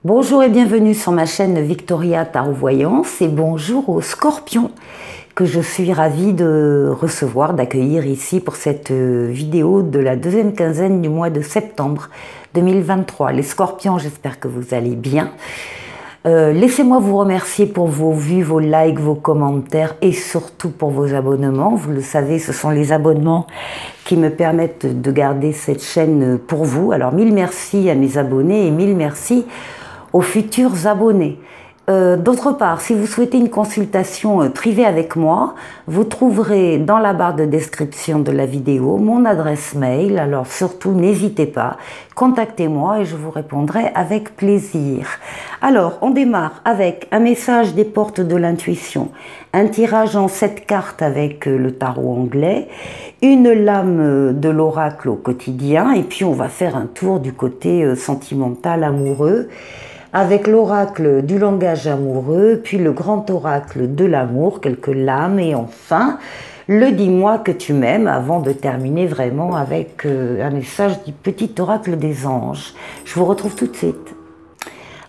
Bonjour et bienvenue sur ma chaîne Victoria Tarot Voyance et bonjour aux Scorpions que je suis ravie de recevoir, d'accueillir ici pour cette vidéo de la deuxième quinzaine du mois de septembre 2023. Les Scorpions, j'espère que vous allez bien. Laissez-moi vous remercier pour vos vues, vos likes, vos commentaires et surtout pour vos abonnements. Vous le savez, ce sont les abonnements qui me permettent de garder cette chaîne pour vous. Alors mille merci à mes abonnés et mille merci aux futurs abonnés. D'autre part, si vous souhaitez une consultation privée avec moi, vous trouverez dans la barre de description de la vidéo mon adresse mail. Alors surtout, n'hésitez pas, contactez-moi et je vous répondrai avec plaisir. Alors, on démarre avec un message des portes de l'intuition, un tirage en 7 cartes avec le tarot anglais, une lame de l'oracle au quotidien et puis on va faire un tour du côté sentimental, amoureux, avec l'oracle du langage amoureux, puis le grand oracle de l'amour, quelques lames, et enfin, le dis-moi que tu m'aimes, avant de terminer vraiment avec un message du petit oracle des anges. Je vous retrouve tout de suite.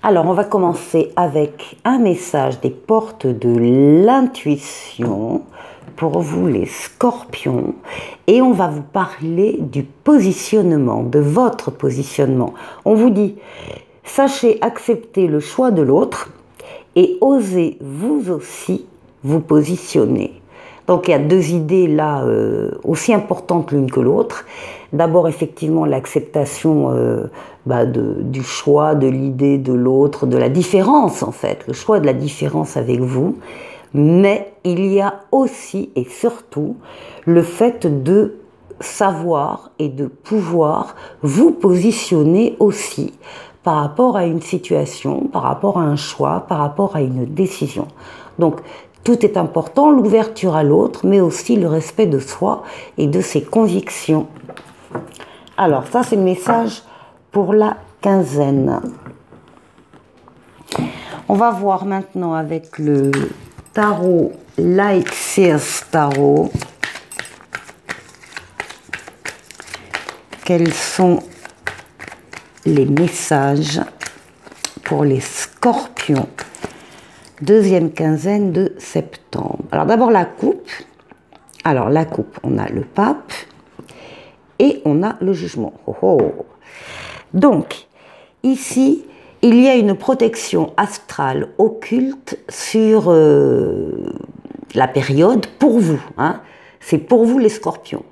Alors, on va commencer avec un message des portes de l'intuition pour vous les Scorpions, et on va vous parler du positionnement, de votre positionnement. On vous dit... Sachez accepter le choix de l'autre et osez vous aussi vous positionner. Donc il y a deux idées là aussi importantes l'une que l'autre. D'abord effectivement l'acceptation du choix, de l'idée de l'autre, de la différence en fait, le choix de la différence avec vous. Mais il y a aussi et surtout le fait de savoir et de pouvoir vous positionner aussi par rapport à une situation, par rapport à un choix, par rapport à une décision. Donc, tout est important, l'ouverture à l'autre, mais aussi le respect de soi et de ses convictions. Alors, ça, c'est le message pour la quinzaine. On va voir maintenant avec le tarot Light Seers Tarot quels sont les messages pour les Scorpions, deuxième quinzaine de septembre. Alors d'abord la coupe. Alors la coupe, on a le pape et on a le jugement. Oh oh. Donc ici, il y a une protection astrale occulte sur la période pour vous. Hein. C'est pour vous les Scorpions.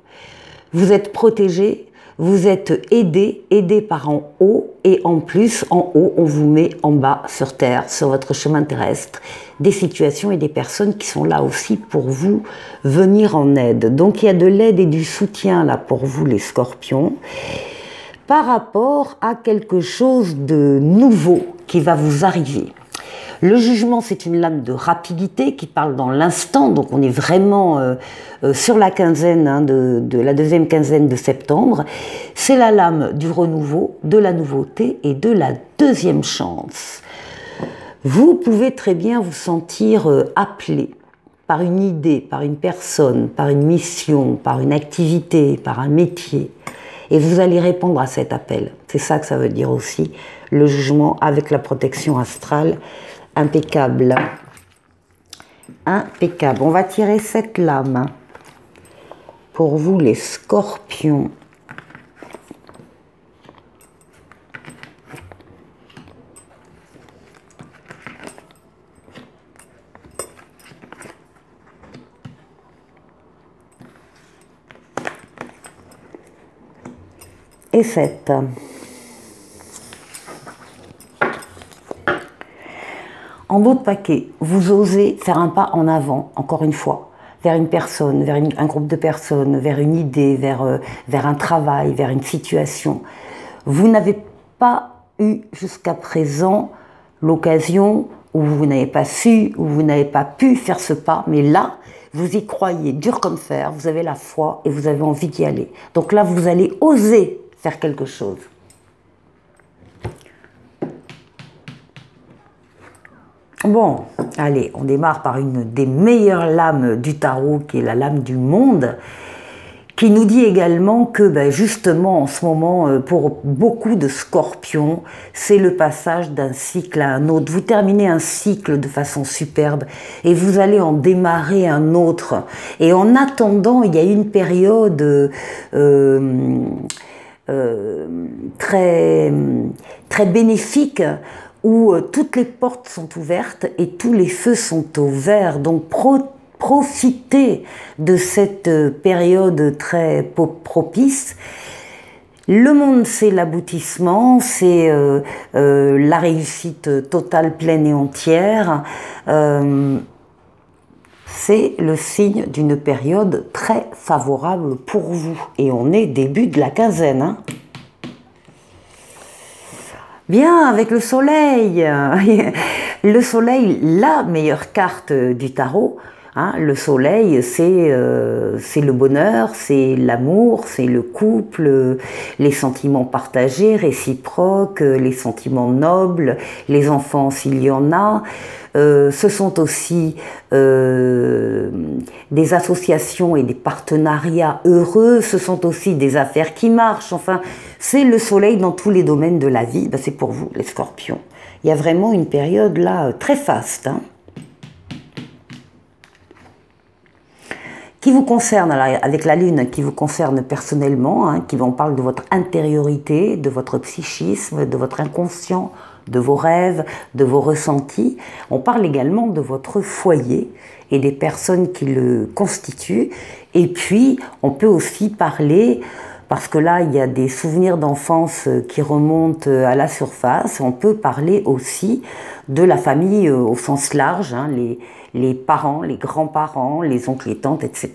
Vous êtes protégés. Vous êtes aidé par en haut, et en plus, en haut, on vous met en bas, sur terre, sur votre chemin terrestre, des situations et des personnes qui sont là aussi pour vous venir en aide. Donc il y a de l'aide et du soutien là pour vous les Scorpions, par rapport à quelque chose de nouveau qui va vous arriver. Le jugement, c'est une lame de rapidité qui parle dans l'instant, donc on est vraiment sur la quinzaine de la deuxième quinzaine de septembre. C'est la lame du renouveau, de la nouveauté et de la deuxième chance. Vous pouvez très bien vous sentir appelé par une idée, par une personne, par une mission, par une activité, par un métier. Et vous allez répondre à cet appel. C'est ça que ça veut dire aussi, le jugement avec la protection astrale. Impeccable. Impeccable. On va tirer cette lame pour vous les Scorpions. Et 7. En d'autres paquets, vous osez faire un pas en avant, encore une fois, vers une personne, vers un groupe de personnes, vers une idée, vers un travail, vers une situation. Vous n'avez pas eu jusqu'à présent l'occasion, où vous n'avez pas su, où vous n'avez pas pu faire ce pas, mais là, vous y croyez, dur comme fer, vous avez la foi et vous avez envie d'y aller. Donc là, vous allez oser faire quelque chose. Bon, allez, on démarre par une des meilleures lames du tarot, qui est la lame du monde, qui nous dit également que ben, justement en ce moment, pour beaucoup de scorpions, c'est le passage d'un cycle à un autre. Vous terminez un cycle de façon superbe et vous allez en démarrer un autre. Et en attendant, il y a une période très, très bénéfique où toutes les portes sont ouvertes et tous les feux sont au vert. Donc profitez de cette période très propice. Le monde, c'est l'aboutissement, c'est la réussite totale, pleine et entière. C'est le signe d'une période très favorable pour vous. Et on est début de la quinzaine. Hein. Bien, avec le soleil. Le soleil, la meilleure carte du tarot. Hein, le soleil, c'est le bonheur, c'est l'amour, c'est le couple, les sentiments partagés, réciproques, les sentiments nobles, les enfants s'il y en a. Ce sont aussi des associations et des partenariats heureux, ce sont aussi des affaires qui marchent. Enfin, c'est le soleil dans tous les domaines de la vie. Ben, c'est pour vous, les scorpions. Il y a vraiment une période là très faste. Hein. Qui vous concerne, avec la lune, qui vous concerne personnellement, hein, on parle de votre intériorité, de votre psychisme, de votre inconscient, de vos rêves, de vos ressentis. On parle également de votre foyer et des personnes qui le constituent. Et puis, on peut aussi parler, parce que là, il y a des souvenirs d'enfance qui remontent à la surface, on peut parler aussi de la famille au sens large, hein, les parents, les grands-parents, les oncles et tantes, etc.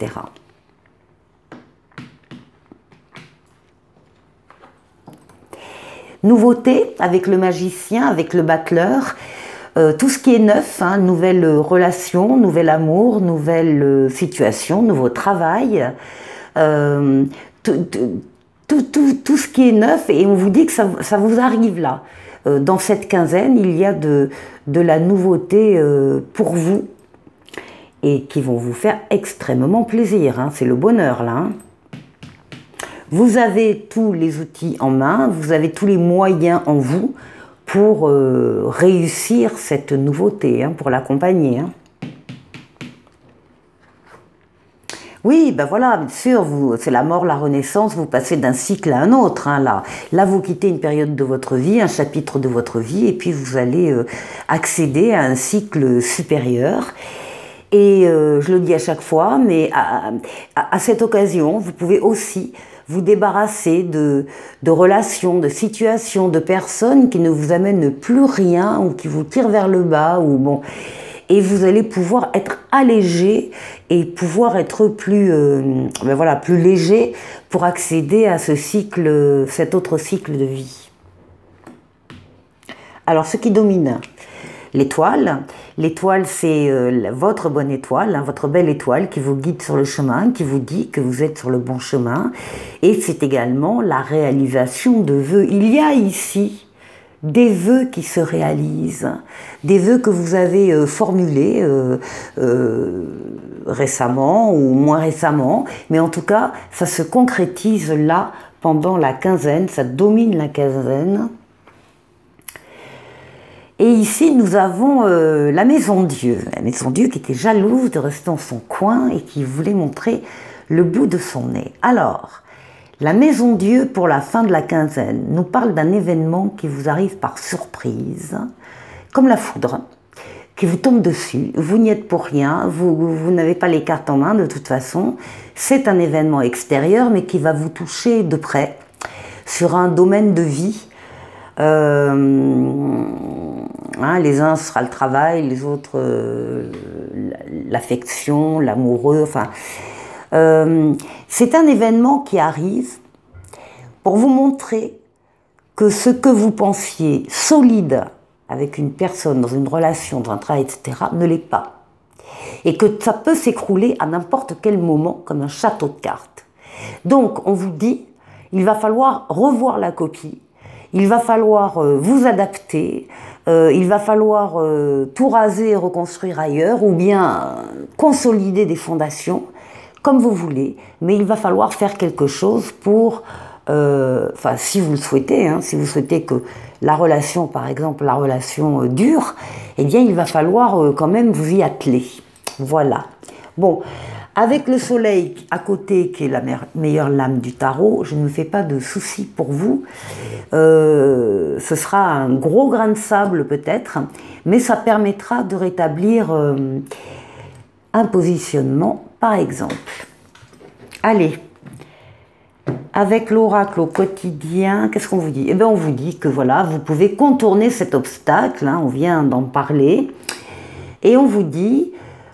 Nouveauté avec le magicien, avec le battleur, tout ce qui est neuf, hein, nouvelle relation, nouvel amour, nouvelle situation, nouveau travail, tout ce qui est neuf, et on vous dit que ça vous arrive là. Dans cette quinzaine, il y a de la nouveauté pour vous, et qui vont vous faire extrêmement plaisir. Hein. C'est le bonheur, là. Hein. Vous avez tous les outils en main, vous avez tous les moyens en vous pour réussir cette nouveauté, hein, pour l'accompagner. Hein. Oui, ben voilà, bien sûr, c'est la mort, la renaissance, vous passez d'un cycle à un autre. Hein, là, vous quittez une période de votre vie, un chapitre de votre vie, et puis vous allez accéder à un cycle supérieur. Et je le dis à chaque fois, mais à cette occasion, vous pouvez aussi vous débarrasser de relations, de situations, de personnes qui ne vous amènent plus rien ou qui vous tirent vers le bas. Ou bon, et vous allez pouvoir être allégé et pouvoir être plus, voilà, plus léger pour accéder à ce cycle, cet autre cycle de vie. Alors, ce qui domine l'étoile. L'étoile, c'est votre bonne étoile, hein, votre belle étoile qui vous guide sur le chemin, qui vous dit que vous êtes sur le bon chemin. Et c'est également la réalisation de vœux. Il y a ici des vœux qui se réalisent, des vœux que vous avez formulés récemment ou moins récemment. Mais en tout cas, ça se concrétise là pendant la quinzaine, ça domine la quinzaine. Et ici, nous avons la Maison Dieu qui était jalouse de rester dans son coin et qui voulait montrer le bout de son nez. Alors, la Maison Dieu, pour la fin de la quinzaine, nous parle d'un événement qui vous arrive par surprise, comme la foudre, qui vous tombe dessus. Vous n'y êtes pour rien, vous n'avez pas les cartes en main de toute façon. C'est un événement extérieur, mais qui va vous toucher de près, sur un domaine de vie. Hein, les uns, ce sera le travail, les autres, l'affection, l'amoureux, enfin... c'est un événement qui arrive pour vous montrer que ce que vous pensiez solide avec une personne, dans une relation, dans un travail, etc., ne l'est pas. Et que ça peut s'écrouler à n'importe quel moment, comme un château de cartes. Donc, on vous dit, il va falloir revoir la copie, il va falloir vous adapter, il va falloir tout raser et reconstruire ailleurs, ou bien consolider des fondations, comme vous voulez, mais il va falloir faire quelque chose pour, enfin si vous le souhaitez, hein, si vous souhaitez que la relation, par exemple, la relation dure, eh bien il va falloir quand même vous y atteler. Voilà. Bon, avec le soleil à côté, qui est la meilleure lame du tarot, je ne me fais pas de soucis pour vous. Ce sera un gros grain de sable peut-être, mais ça permettra de rétablir un positionnement, par exemple. Allez, avec l'oracle au quotidien, qu'est-ce qu'on vous dit? Eh bien, on vous dit que voilà, vous pouvez contourner cet obstacle, hein, on vient d'en parler, et on vous dit...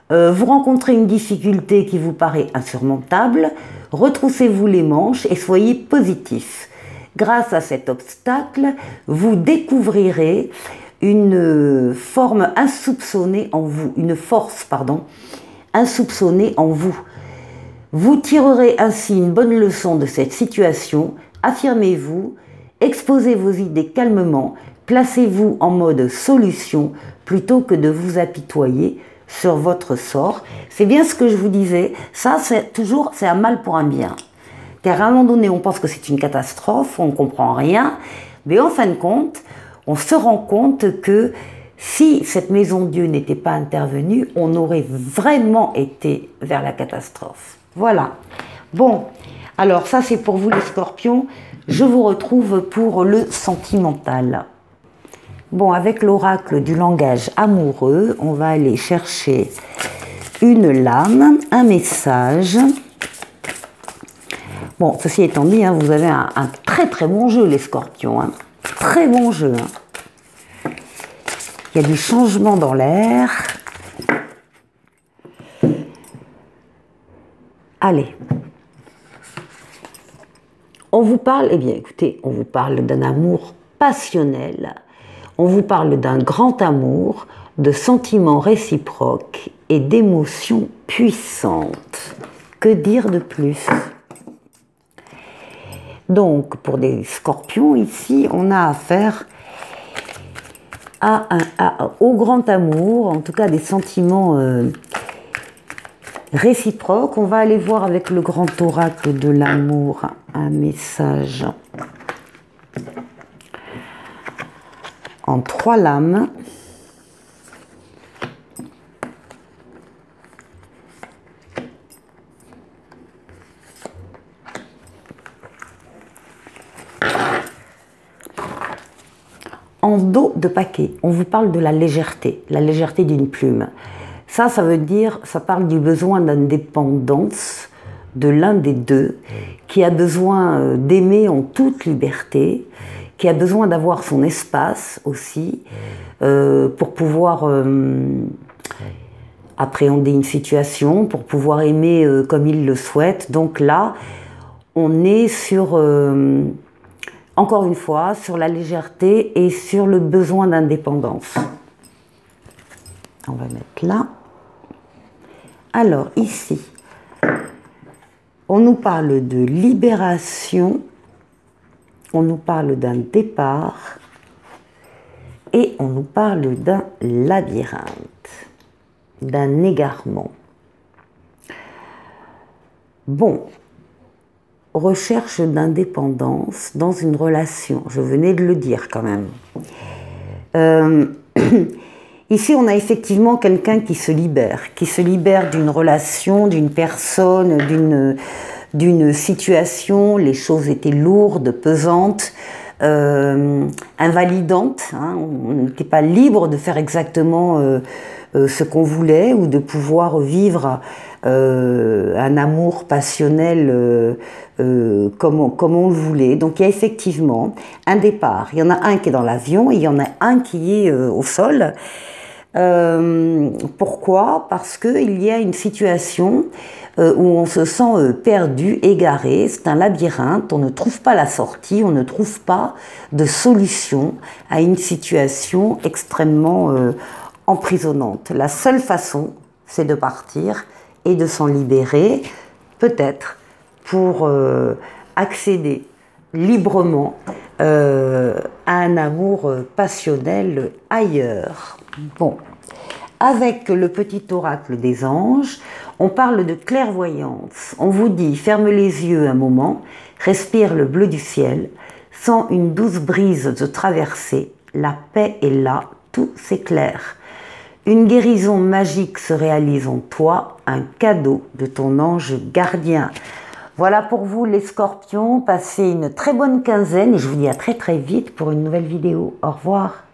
vous rencontrez une difficulté qui vous paraît insurmontable, retroussez-vous les manches et soyez positif. Grâce à cet obstacle, vous découvrirez une forme insoupçonnée en vous, une force, pardon, insoupçonnée en vous. Vous tirerez ainsi une bonne leçon de cette situation, affirmez-vous, exposez vos idées calmement, placez-vous en mode solution plutôt que de vous apitoyer sur votre sort. C'est bien ce que je vous disais, ça c'est toujours, c'est un mal pour un bien. Car à un moment donné, on pense que c'est une catastrophe, on ne comprend rien, mais en fin de compte, on se rend compte que si cette maison Dieu n'était pas intervenue, on aurait vraiment été vers la catastrophe. Voilà. Bon, alors ça c'est pour vous les scorpions, je vous retrouve pour le sentimental. Bon, avec l'oracle du langage amoureux, on va aller chercher une lame, un message. Bon, ceci étant dit, hein, vous avez un très très bon jeu, les scorpions. Hein. Très bon jeu. Hein. Il y a du changement dans l'air. Allez. On vous parle, eh bien écoutez, on vous parle d'un amour passionnel. On vous parle d'un grand amour, de sentiments réciproques et d'émotions puissantes. Que dire de plus? Donc, pour des scorpions, ici, on a affaire au grand amour, en tout cas des sentiments réciproques. On va aller voir avec le grand oracle de l'amour un message en 3 lames. En dos de paquet, on vous parle de la légèreté d'une plume. Ça veut dire, ça parle du besoin d'indépendance de l'un des deux, qui a besoin d'aimer en toute liberté, qui a besoin d'avoir son espace aussi, pour pouvoir appréhender une situation, pour pouvoir aimer comme il le souhaite. Donc là, on est sur, encore une fois, sur la légèreté et sur le besoin d'indépendance. On va mettre là. Alors ici, on nous parle de libération, on nous parle d'un départ et on nous parle d'un labyrinthe, d'un égarement. Bon, recherche d'indépendance dans une relation, je venais de le dire quand même. Ici, on a effectivement quelqu'un qui se libère d'une relation, d'une personne, d'une situation. Les choses étaient lourdes, pesantes, invalidantes. Hein. On n'était pas libre de faire exactement ce qu'on voulait ou de pouvoir vivre un amour passionnel comme on le voulait. Donc il y a effectivement un départ. Il y en a un qui est dans l'avion et il y en a un qui est au sol. Pourquoi? Parce qu'il y a une situation où on se sent perdu, égaré, c'est un labyrinthe, on ne trouve pas la sortie, on ne trouve pas de solution à une situation extrêmement emprisonnante. La seule façon, c'est de partir et de s'en libérer, peut-être pour accéder librement à un amour passionnel ailleurs. Bon, avec le petit oracle des anges, on parle de clairvoyance. On vous dit, ferme les yeux un moment, respire le bleu du ciel, sens une douce brise de traversée, la paix est là, tout s'éclaire. Une guérison magique se réalise en toi, un cadeau de ton ange gardien. Voilà pour vous les scorpions, passez une très bonne quinzaine et je vous dis à très vite pour une nouvelle vidéo. Au revoir.